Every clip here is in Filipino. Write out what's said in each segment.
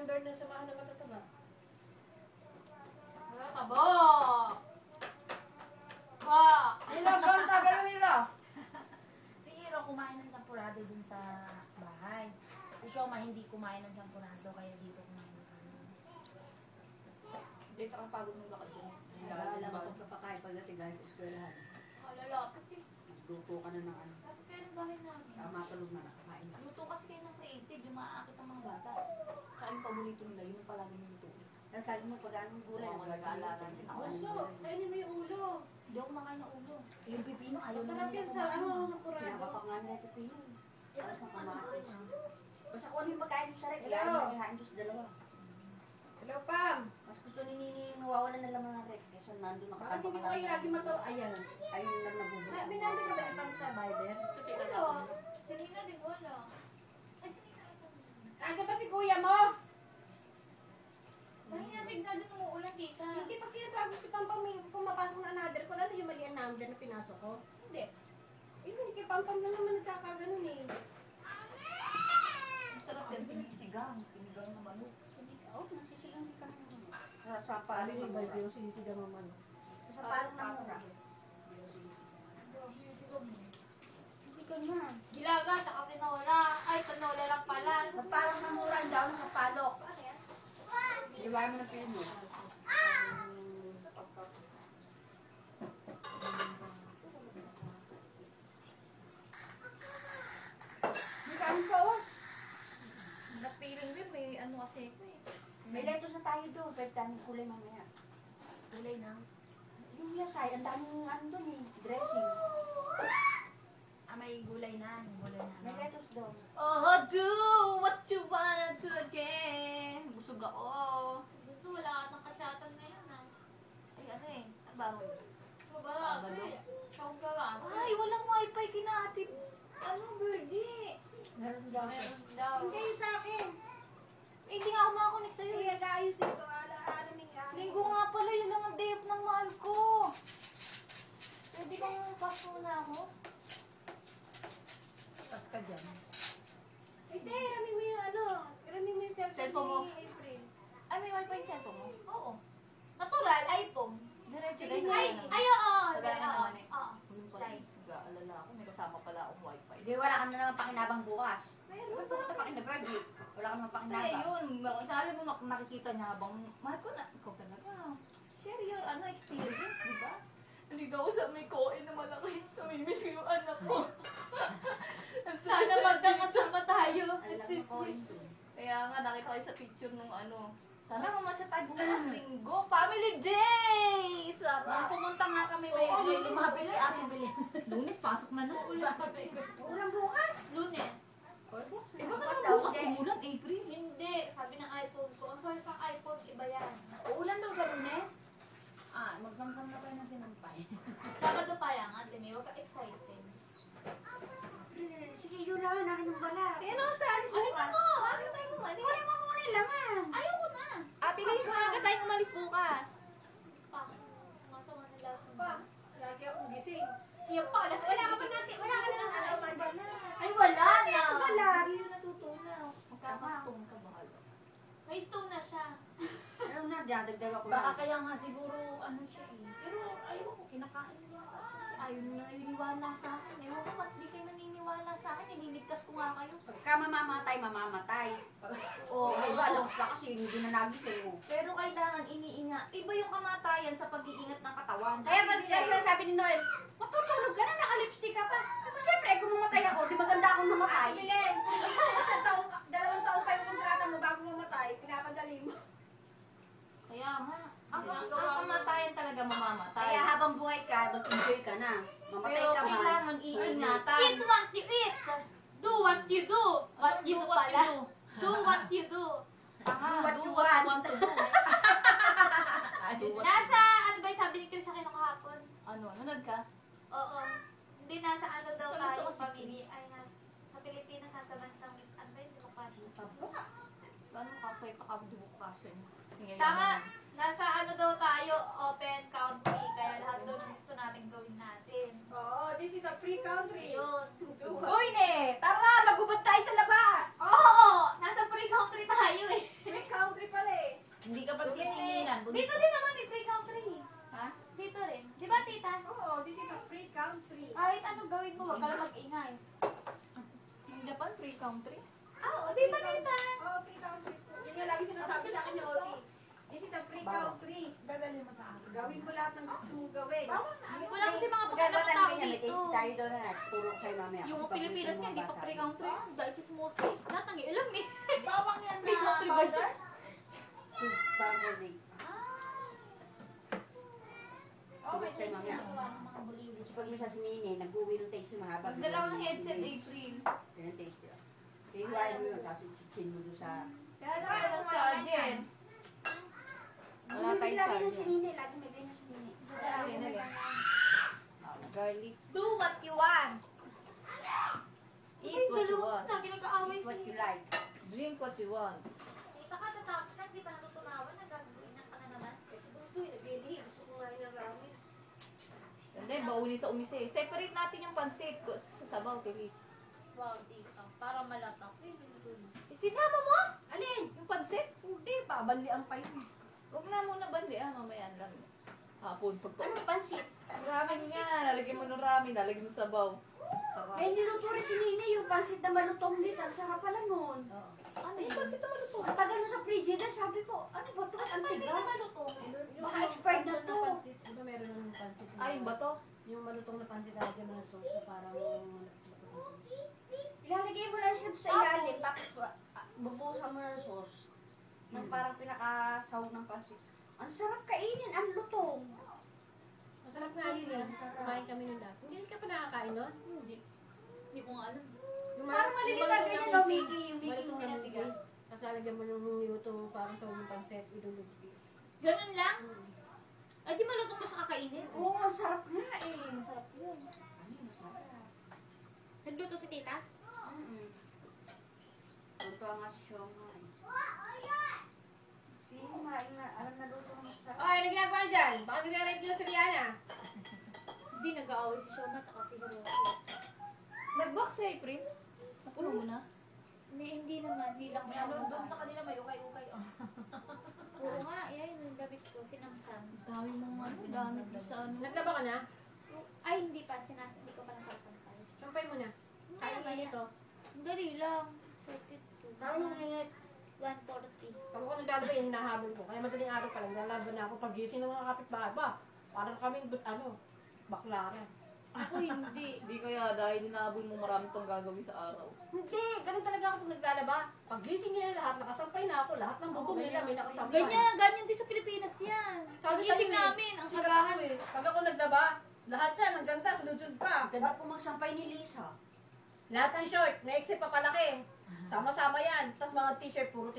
member na samahan na matataba. Tabo! Ba! Nila, bang tagal nila? Si Hiro kumain ng sampurado dun sa bahay. Si Shoma hindi kumain ng sampurado, kaya dito kumain ng sampurado. Dito ang pagod ng lakad din. Alam mo kung papakain pagdating dahil sa eskwelahan. Lalapit eh. Luto ka na ng ano. Lapit kayo ng bahay namin. Matulog na nakakain na. Luto kasi kayo ng creative, yung maaakit ang mga bata. Tsaka yung paborito nila, yun yung palagi niluto. Tapos sabi mo pag anong gulay, Oo, nag-aalaga din ako. Bunso, kainin mo yung ulo. Hindi ako kumakain ng ulo. Yung pipino, ayaw Masarap yan sa ano, sa kurado. Pinakapak nga nila ito pino. Tapos ang kamatis. Basta kung ano yung pagkain mo sa rek, Hello? kaya yung ihain doon sa dalawa. Hello, Pam. Mas gusto ni Nini nawawalan na laman ng rek. Kesa nandun Bakit hindi ko kayo lagi mato? Ayan. Ayun lang nabubos. Binambi ka ba ni Pam sa Biden? Kasi Wala. Sinina din wala. Ay, sinina ito. Anda pa si kuya mo? Mahina signal din umuulan, tita. Hindi pa kinatawag si Pam Pam, may pumapasok na another ko. Ano yung mali ang number na pinasok ko? Hindi. Hindi kay Pam Pam na naman nagkakaganon eh. Masarap yan, sinisigang. Sinigang na manok. Oo, nagsisilang ka na naman. Sa Paano parang yung namura. Biden yung sinisigang naman? Sa parang namura. Hindi ka nga. Gilaga, taka tinola. Ay, tinola lang pala. Sa parang namura, ang daw sa palok. Ano yan? Iwan mo na pino. May kain ka oh. Nag-feeling din, may ano kasi ito eh. May lettuce na tayo doon. Pwede tayong kulay mamaya. Kulay na. Yung yasay, ang daming ano doon eh. Dressing. May gulay na. Gulay na. May lettuce doon. Oh, do what you wanna do again. Busog ako. Gusto wala ka ng katsatan ngayon ah. Ay, ano eh. Ano ba? Mabara kasi. Siyang gawa. Ay, walang wifi kinatid. Ano, Virgie? Meron daw. Meron daw. Hindi yung sa akin. Eh, hindi nga ako makakonect sa'yo. Kaya kaayos ito. Alaming Linggo nga pala, yun lang ang day off ng mahal ko. Pwede bang pass muna ako? Pas ka dyan. Hindi, ramin mo yung ano. Ramin mo yung Cellphone mo? ni April. Ay, may wifi yung cellphone mo? Oo. Natural, iPhone. Diretso Sige, rin. Ay, oo. Tagalan Oo. naman eh. Oo. Yung pala, nag-aalala ako. May kasama pala akong wifi. Hindi, wala ka na naman pakinabang bukas. Meron Ito pa pakinabang. Wala ka naman Kasi pakinabang. yun, alam mo, nakikita niya habang, mahal ko na, ikaw talaga. Share your experience, di ba? Nandito ako sa may koin na malaki. Namimiss ko yung anak ko. Sana magkakasama tayo. Alam mo ko Nagsisweet. ito. Kaya nga, nakita ko sa picture nung ano. Sana mamasya tayo bukas linggo. Family Day! Nung Sarap! pumunta nga kami, Oo, may yun, lumapit yun. kay Ate Belen. Lunes, pasok na na. Ulang bukas. Lunes. Eh, baka na bukas umulan, April. Hindi. Sabi ng iPhone ko. Ang source ng iPhone, iba yan. Uulan daw sa Lunes. Magsamsam na tayo ng sinampay. Sabado pa lang, ate May. Huwag ka excited. Sige, yun naman, akin ng bala. Eh, ano sa alis Ano bukas? mo? Ano tayo umalis? Kunin mo muna yung laman. Ayoko na. Ate Liz, maaga tayo umalis bukas. Pa. Sumasama ng last Pa, lagi akong gising. Yung pa, alas Wala ka pa natin, wala ka na ng ano, Manchas. Ay, wala na. Wala. Hindi yun natutunaw. Magkakastone ka, bahala. May stone na siya. Ano na, dadagdag ako Baka lang. kaya nga siguro, ano siya eh. Pero ayaw ko, kinakain niya. Kasi ayaw na naniniwala sa akin. Ewan ko ba't di kayo naniniwala sa akin. Nililigtas ko nga kayo. Pagka mamamatay, mamamatay. Oo. Iba, alam ka kasi hindi na nagising mo. Pero kailangan iniingat. Iba yung kamatayan sa pag-iingat ng katawan. Kaya ba't kaya sabi ni Noel, matutulog ka na, naka-lipstick ka pa. Pero siyempre, kung mamatay ako, di maganda akong mamatay. Bilen, isang taong, 2 taong pa yung kontrata mo bago mamatay, pinapadali mo. Kaya nga. Ang kamatayan talaga mamamatay. Kaya habang buhay ka, mag-enjoy ka na. Mamatay Pero ka man. kailangan iingatan. Eat what you eat. Do what you do. What you do pala. Do what you do. Tama, Do do what what you you want to do. Do what- Nasa, ano ba yung sabi ni Chris sa akin kahapon? Ano, nanood ka? Oo. Hindi nasa ano daw Sa tayo, Luzon, family. Ay, sa Pilipinas, nasa bansang, ano ba yung demokrasya? Paano ka kay pakabudukasyon? Tama, nasa ano daw tayo, open country. Kaya lahat daw ng gusto natin gawin natin. Oo, this is a free country. Ayun. Uy, ne! Tara! Magubad tayo sa labas! Oo! Nasa free country tayo eh. Free country. ikaw, Tri. Dadali mo sa akin. Gawin mo lahat ng gusto mong gawin. Wala kasi mga Maganda pakialam lang tao ganyan, may dito. case tayo doon na turo ko sa'yo mamaya. Yung Kasi Pilipinas pag- nga, hindi pa mga pre-country. Dahil chismosa. Lahat ng ilam eh. Bawang yan May na country powder. bata. Bawal eh. Oh, may Turo ko sa'yo mamaya. Mga bulilis. Kasi pag isa si Nini, nag-uwi ng taste yung mahaba. Magdala ng headset, April. Yan ang taste yun. Kaya iwain mo yun, tapos chinchin mo doon sa... Kaya naman ng charger. Wala tayong Lagi na si charger. Nini, lagi may ganyan si Nini. Garlic. Do what you want. Eat what you want. Lagi nag-aaway Eat what you sila. like. Drink what you want. Kakatapos na, hindi pa natutunawan. Nagagawin na ka na naman. Kasi gusto yun, naglilihi. Gusto ko nga ng ramen. Hindi, bauli sa umise. Separate natin yung pansit ko sa sabaw, tilis. Wow, dito. Para malatak. Sinama mo? Alin? Yung pansit? Hindi, babalian pa yun. Huwag na muna bali, mamaya lang. Hapon, pagpa... Anong pansit? Ramen nga, lalagyan mo ng ramen, lalagyan mo sabaw. Sarap. May niluto rin si Nini yung pansit na malutong lis. Ang sarap pala nun. Oo. Ano yung pansit na malutong? Ang tagal nun sa frigidaire, sabi ko, ano ba ito? Ang Kasi tigas. malutong. Baka expired na to. Pansit, di ba meron ng pansit? na- Ay, yung bato? Yung malutong na pansit, lagyan mo ng sauce na parang malapit na sauce. Ilalagay mo lang siya sa ilalim, tapos bubusan mo ng sauce. Yung parang pinakasawag ng pansit. Ang sarap kainin, ang lutong. Masarap nga yun eh. Kumain kami nun dati. Hindi ka pa nakakain nun? Hindi. Hindi ko nga alam. Yung Parang maliliit na malutong ganyan, na no, Mickey. Mickey. Yung Mickey Malutong yung na pinatigas. Mickey. Tapos lalagyan mo ng nilutong parang sa ng pansit, idulugbi. Ganun lang? Ay, di malutong mo siya kakainin. Oo, ang sarap nga eh. Masarap yun. Nagluto si tita? Luto nga si Siomay. Hindi kumain na, alam na luto ng sarap. Ay, ano ginagawa dyan? Baka nagre-rep nyo sa Rihanna. Hindi nag-aaway si Shoma at si Hiroshi. Nag-box si April? Napuno mo na? Hindi naman. Hindi lang May ano doon sa kanila, may ukay-ukay. Oh. Oo nga, yan yung damit ko. Sinamsam. Dami mong ano, dami ko sa ano. Naglaba ka na? Ay, hindi pa. Hindi ko pa nasasampay. Sampay mo na. Kaya Mamaya. init oh. Dali lang. Sorted to. Parang yung init. 140. Pag ako naglalaba yun, hinahabol ko. Kaya madaling araw pa lang, lalaban na ako. Pagising ng mga kapitbahay ba? Parang kami, baklaran. Ako hindi. Hindi kaya dahil hinahabol mo marami pang gagawin sa araw. Hindi, ganun talaga ako pag naglalaba. Pagising nila lahat, nakasampay na ako. Lahat ng bubong nila may nakasampay. Ganyan din sa Pilipinas yan. Sabi Pagising sa'yo eh, namin, ang sikat agahan. ako eh. Pag ako naglaba, lahat yan, hanggang taas, sunod-sunod pa. Ganda po magsampay ni Lisa. Lahat ng short, na-except papalaki. Sama-sama yan. Tapos mga t-shirt, puro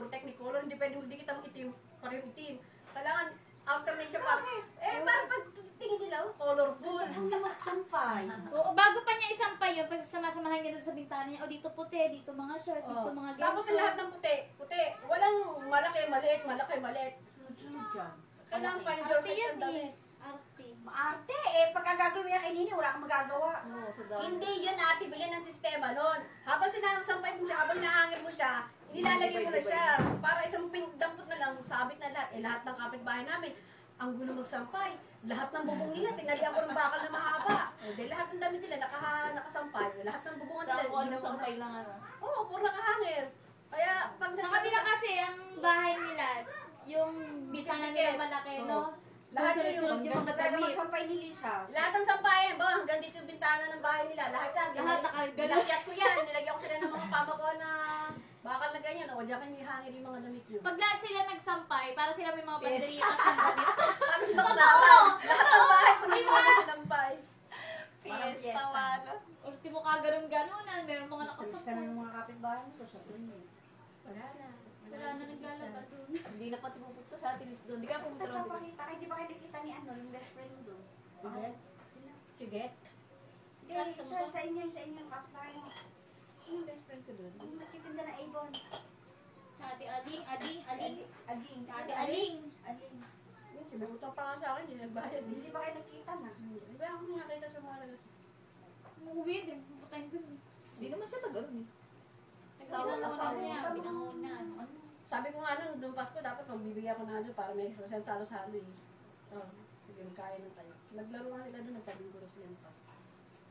technicolor. Hindi pwede magdikit ang itim, parang itim. Kailangan alternate siya parang, parang pag tingin nila, colorful. Ang magsampay. Oo, bago pa niya isampay yun, kasi sama-samahan niya doon sa bintana niya. O dito puti, dito mga short, dito Oh. mga ganito. Tapos ang lahat ng puti. Walang malaki, maliit. Sunod-sunod dyan. Kailangan pa yung Arte yan ang dami. eh. Arte. Maarte pagka gagawin niya kay Nini, wala kang magagawa. Oo, sa dami. Hindi yun ate, bilhin ng sistema nun. Habang sinasampay mo siya, habang nahangin mo siya, inilalagay mo na siya. Para isang dampot na lang, sabit na lahat. Lahat ng kapitbahay namin, ang gulo magsampay. Lahat ng bubong nila, tinalihan ko ng bakal na mahaba. Dahil lahat ng damit nila nakasampay. Lahat ng bubungan Sa nila, ako, anong ginawa na- sampay lang ano. Oo, puro nakahangin. Kaya pag Sa kanila kasi, ang bahay nila, yung bintana nila malaki, no? Lahat Sunod-sunod yung mga Talaga damit. magsampay ni Lisa. lahat ng sampayan, ba, hanggang dito yung bintana ng bahay nila, lahat yan. Lahat nakagano. Nilagyan ko yan, nilagyan ko sila ng mga pama ko na bakal na ganyan, o diyan kanya hangin yung mga damit yun. Pag lahat sila nagsampay, para sila may mga banderitas ng damit. Parang baklaran, lahat ng bahay ko Diba? na sinampay. Fiesta wala. Ultimo ka ganun-ganunan, meron mga Salis ka na nakasampay. ng mga kapitbahay mo, sa tuloy. Wala na. Wala na naglalaba doon. Hindi na pati pupunta sa atin doon. Hindi ka pumunta doon. Nagpapakita, hindi ba kayo nakita ni ano, yung best friend mo doon? Bakit? Sila. Sige. Hindi, sa inyo kapitbahay mo. Yung best friend ko doon. Yung nagtitinda na Avon. Sa ate Aling, Aling. Aling. Ate Aling. Aling. Yung sinutang pa nga sa akin, hindi nagbayad. Hindi ba kayo nakita na? Di ba ako nakakita sa mga nagas? Umuwi, hindi mo pupuntahin doon. Hindi naman siya tagalog eh. Asawa niya, binangon na. Ano. Sabi ko nga nung Pasko, dapat magbibigyan ko na ano para may sosyan salo-salo eh. Oo, sige, kaya ng kayo. Naglaro nga nila doon, nagtaguro sila ng Pasko.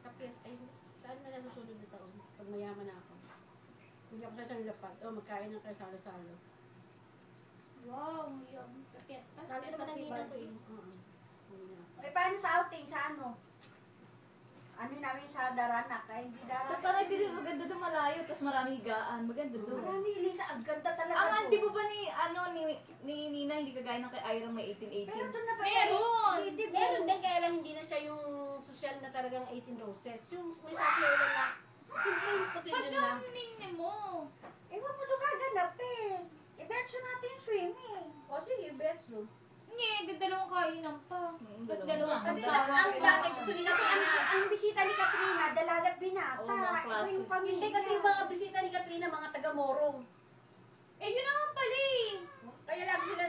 Kapiyas, ay, saan na lang susunod na taon? Pag mayaman na ako. Hindi ako sa sarili pa, magkain ng kayo salo-salo. Wow, yung fiesta. Lalo Fiesta naman ang hina ko Vivaldi. eh. Eh, paano sa outing? Sa ano? Ano namin sa Daranak? Ay, hindi Sa Daranak. Tanay din maganda doon malayo, tapos maraming higaan. Maganda doon. Marami, Lisa. Ang ganda talaga Ang doon. hindi mo ba ni Nina, hindi kagaya ng kay Ira may Pero 1818? doon na ba? Meron! Hindi, Meron din, kaya lang hindi na siya yung social na talagang 18 roses. Yung may sasayaw lang na, yung puti Pag din na. ninyo mo. Ewan mo doon gaganap eh. I-betcha natin yung swimming. O sige, Betso. Hindi, dalawang kainan pa. Tapos dalawang Kasi kasama ang ko. dati gusto nila kasi ang bisita ni Katrina, dalagat binata. Oo, mga klase. Iba yung pamilya. Hindi kasi yung mga bisita ni Katrina, mga taga-morong. Eh, yun naman pala eh. Kaya lagi sila